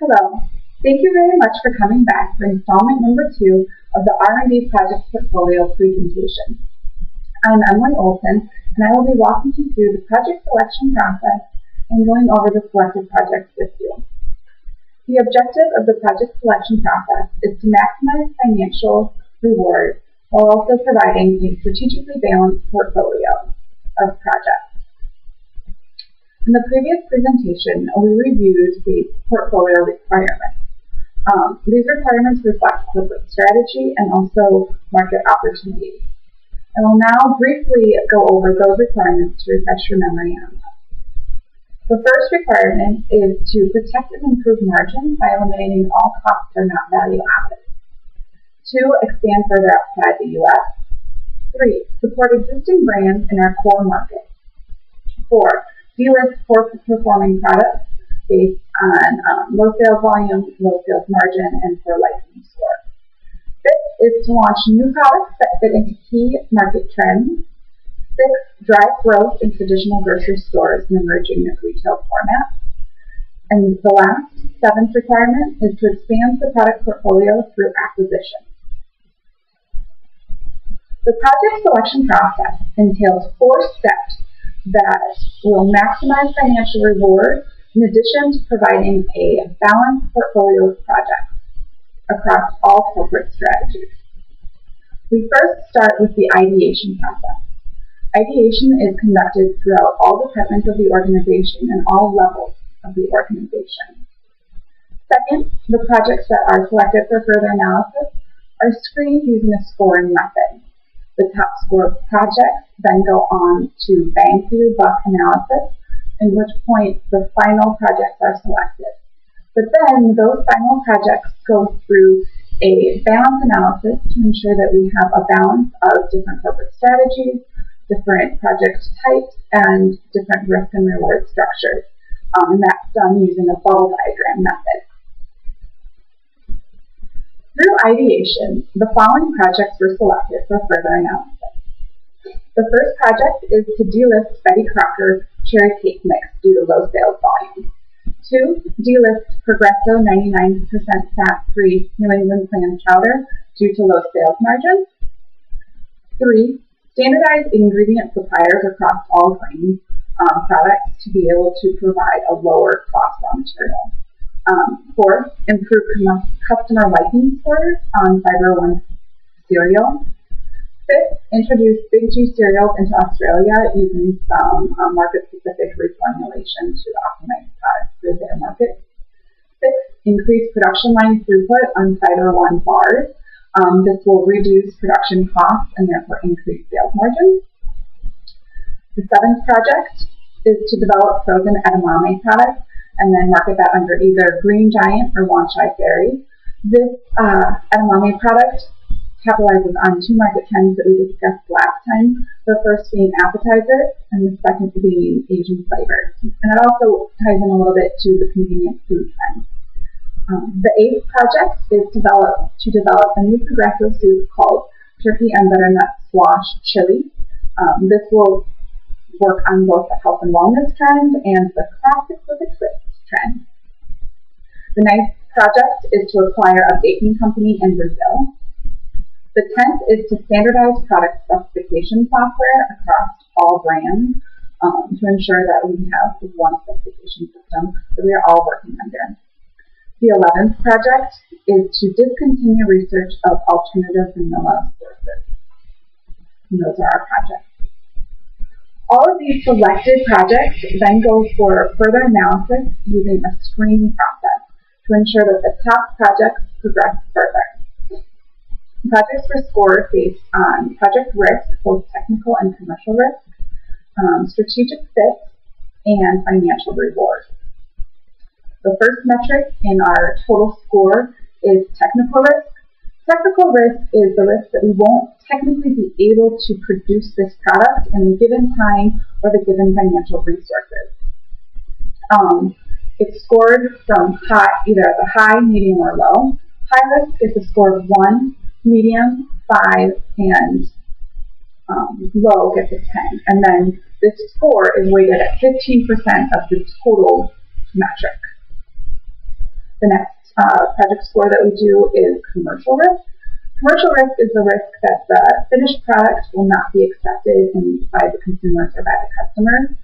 Hello. Thank you very much for coming back for installment number 2 of the R&D Project Portfolio presentation. I'm Emily Olson, and I will be walking you through the project selection process and going over the selected projects with you. The objective of the project selection process is to maximize financial reward while also providing a strategically balanced portfolio of projects. In the previous presentation, we reviewed the portfolio requirements. These requirements reflect corporate strategy and also market opportunity. I will now briefly go over those requirements to refresh your memory on them. The first requirement is to protect and improve margins by eliminating all costs that are not value added. 2, expand further outside the U.S. 3, support existing brands in our core market. 4, delist poor performing products based on low sales volume, low sales margin, and poor licensing score. 5th is to launch new products that fit into key market trends. 6, drive growth in traditional grocery stores and emerging retail formats. And the last, 7th requirement is to expand the product portfolio through acquisition. The project selection process entails 4 steps that will maximize financial reward in addition to providing a balanced portfolio of projects across all corporate strategies. We first start with the ideation process. Ideation is conducted throughout all departments of the organization and all levels of the organization. Second, the projects that are selected for further analysis are screened using a scoring method. The top score projects then go on to bang for your buck analysis, at which point the final projects are selected. But then those final projects go through a balance analysis to ensure that we have a balance of different corporate strategies, different project types, and different risk and reward structures. And that's done using a bubble diagram method. Through ideation, the following projects were selected for further analysis. The first project is to delist Betty Crocker Cherry Cake Mix due to low sales volume. 2, delist Progresso 99% fat-free New England clam chowder due to low sales margin. 3, standardize ingredient suppliers across all grain products to be able to provide a lower cost raw material. 4, improve customer liking scores on Fiber One cereal. 5th, introduce Big G cereals into Australia using some market-specific reformulation to optimize products for their market. 6th, increase production line throughput on Fiber One bars. This will reduce production costs and therefore increase sales margins. The 7th project is to develop frozen edamame products and then market that under either Green Giant or Wanchai Ferry. This edamame product capitalizes on 2 market trends that we discussed last time, the first being appetizers and the second being Asian flavors. And it also ties in a little bit to the convenient food trend. The 8th project is to develop a new Progresso soup called Turkey and Butternut Squash Chili. This will work on both the health and wellness trend and the classic with a twist trend. The 9th project is to acquire a baking company in Brazil. The 10th is to standardize product specification software across all brands to ensure that we have one specification system that we are all working under. The 11th project is to discontinue research of alternative vanilla sources. And those are our projects. All of these selected projects then go for further analysis using a screening process to ensure that the top projects progress further. Projects were scored based on project risk, both technical and commercial risk, strategic fit, and financial reward. The first metric in our total score is technical risk. Technical risk is the risk that we won't technically be able to produce this product in the given time or the given financial resources. It's scored from either at the high, medium, or low. High risk is a score of 1, medium, 5, and low gets a 10. And then this score is weighted at 15% of the total metric. The next project score that we do is commercial risk. Commercial risk is the risk that the finished product will not be accepted by the consumers or by the customers.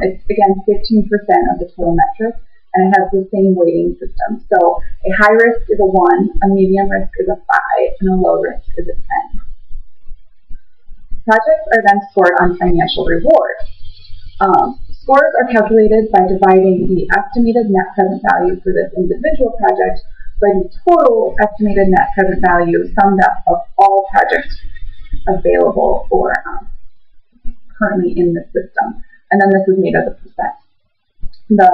It's, again, 15% of the total metric, and it has the same weighting system. So a high risk is a 1, a medium risk is a 5, and a low risk is a 10. Projects are then scored on financial reward. Scores are calculated by dividing the estimated net present value for this individual project by the total estimated net present value summed up of all projects available or currently in the system. And then this is made as a percent. The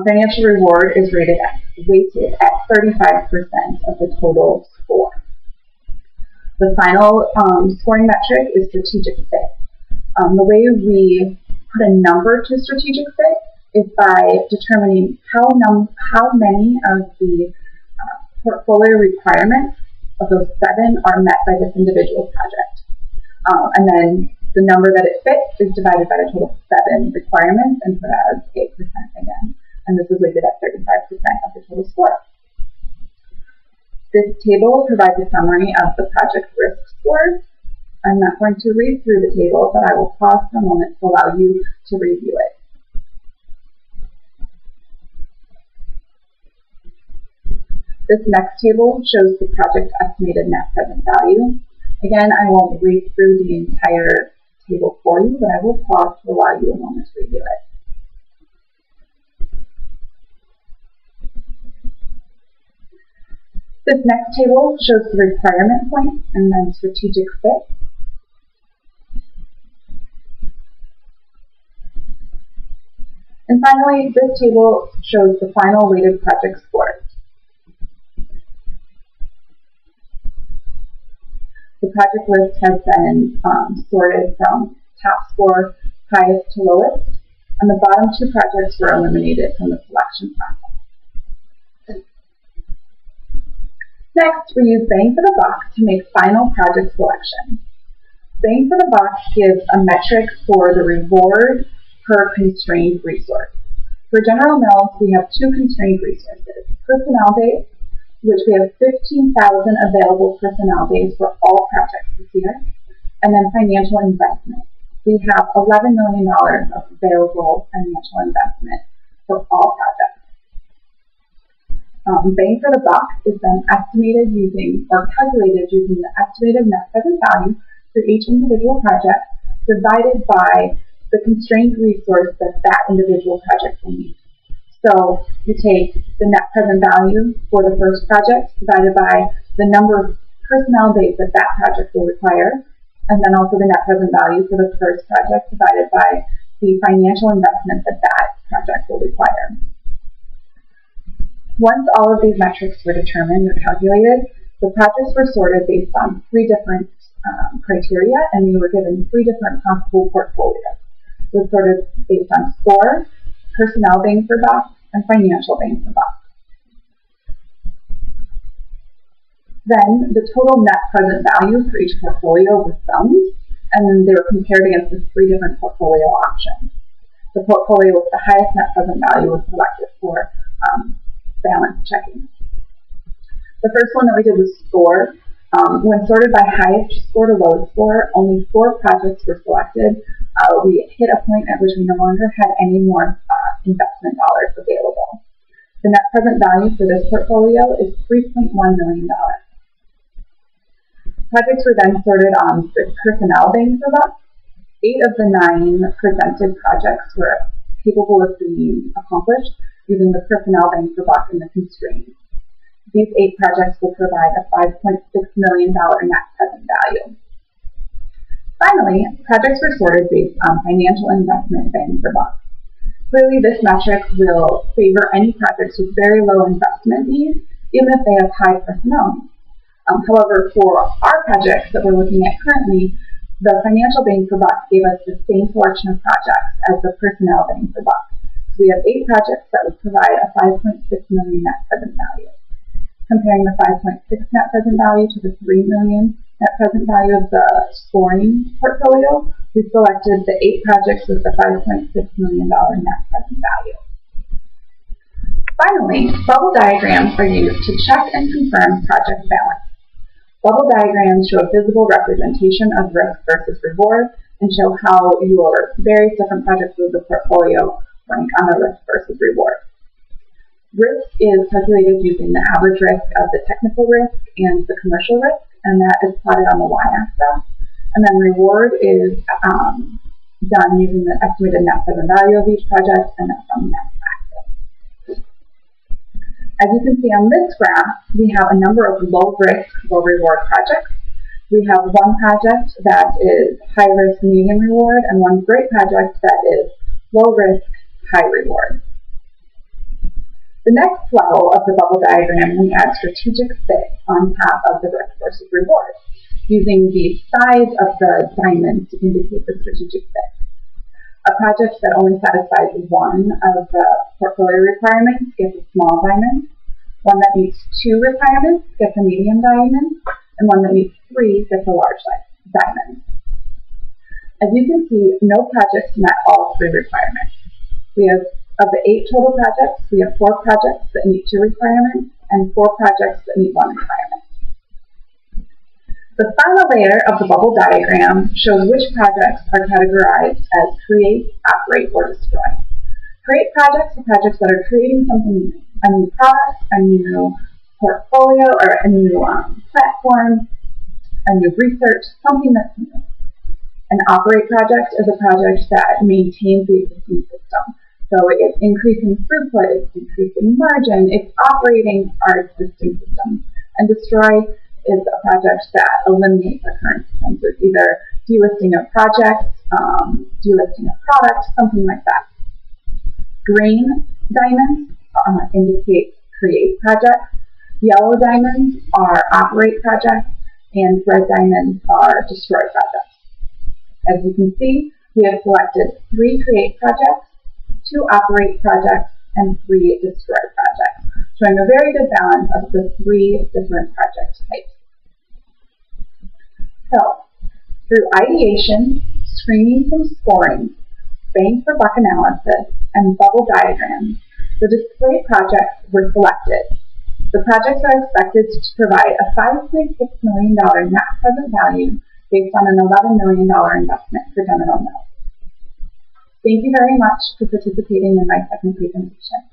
financial reward is weighted at 35% of the total score. The final scoring metric is strategic fit. The way we put a number to strategic fit is by determining how many of the portfolio requirements of those 7 are met by this individual project. And then the number that it fits is divided by the total 7 requirements and put as 8% again. And this is weighted at 35% of the total score. This table provides a summary of the project risk scores. I'm not going to read through the table, but I will pause for a moment to allow you to review it. This next table shows the project estimated net present value. Again, I won't read through the entire table for you, but I will pause to allow you a moment to review it. This next table shows the requirement points and then strategic fit. And finally, this table shows the final weighted project scores. The project list has been sorted from top score, highest to lowest, and the bottom 2 projects were eliminated from the selection process. Next, we use bang for the buck to make final project selection. Bang for the buck gives a metric for the reward per constrained resource. For General Mills, we have 2 constrained resources: personnel days, which we have 15,000 available personnel days for all projects this year, and then financial investment. We have $11 million of available financial investment for all projects. Bang for the buck is then estimated using or calculated using the estimated net present value for each individual project divided by the constrained resource that that individual project will need. So you take the net present value for the first project divided by the number of personnel days that that project will require, and then also the net present value for the first project divided by the financial investment that that project will require. Once all of these metrics were determined or calculated, the projects were sorted based on 3 different criteria, and we were given 3 different possible portfolios. It was sorted based on score, personnel bang for buck, and financial bang for buck. Then the total net present value for each portfolio was summed, and then they were compared against the 3 different portfolio options. The portfolio with the highest net present value was selected for balance checking. The first one that we did was score. When sorted by highest score to lowest score, only 4 projects were selected. We hit a point at which we no longer had any more investment dollars available. The net present value for this portfolio is $3.1 million. Projects were then sorted on the personnel bang for buck. 8 of the 9 presented projects were capable of being accomplished using the personnel bang for buck and the constraints. These 8 projects will provide a $5.6 million net present value. Finally, projects were sorted based on financial investment bang for buck. Clearly, this metric will favor any projects with very low investment needs, even if they have high personnel needs. However, for our projects that we're looking at currently, the financial bang for buck gave us the same selection of projects as the personnel bang for buck. So we have 8 projects that would provide a $5.6 million net present value. Comparing the 5.6 net present value to the $3 million net present value of the scoring portfolio, we selected the 8 projects with the $5.6 million net present value. Finally, bubble diagrams are used to check and confirm project balance. Bubble diagrams show a visible representation of risk versus reward and show how your various different projects of the portfolio rank on the risk versus reward. Risk is calculated using the average risk of the technical risk and the commercial risk, and that is plotted on the y-axis. And then reward is done using the estimated net present value of each project, and that's on the x-axis. As you can see on this graph, we have a number of low-risk, low-reward projects. We have one project that is high-risk, medium reward, and one great project that is low-risk, high reward. The next level of the bubble diagram, we add strategic fit on top of the risk versus reward, using the size of the diamonds to indicate the strategic fit. A project that only satisfies one of the portfolio requirements gets a small diamond. One that meets two requirements gets a medium diamond, and one that meets three gets a large diamond. As you can see, no projects met all three requirements. Of the 8 total projects, we have 4 projects that meet 2 requirements and 4 projects that meet 1 requirement. The final layer of the bubble diagram shows which projects are categorized as create, operate, or destroy. Create projects are projects that are creating something new, a new product, a new portfolio, or a new platform, a new research, something that's new. An operate project is a project that maintains the existing system. So it's increasing throughput, it's decreasing margin, it's operating our existing system. And destroy is a project that eliminates the current system. So it's either delisting a project, delisting a product, something like that. Green diamonds indicate create projects. Yellow diamonds are operate projects, and red diamonds are destroy projects. As you can see, we have selected 3 create projects, 2 operate projects, and 3 destroy projects, showing a very good balance of the 3 different project types. So, through ideation, screening from scoring, bang for buck analysis, and bubble diagrams, the display projects were selected. The projects are expected to provide a $5.6 million net present value based on an $11 million investment for General Mills. Thank you very much for participating in my second presentation.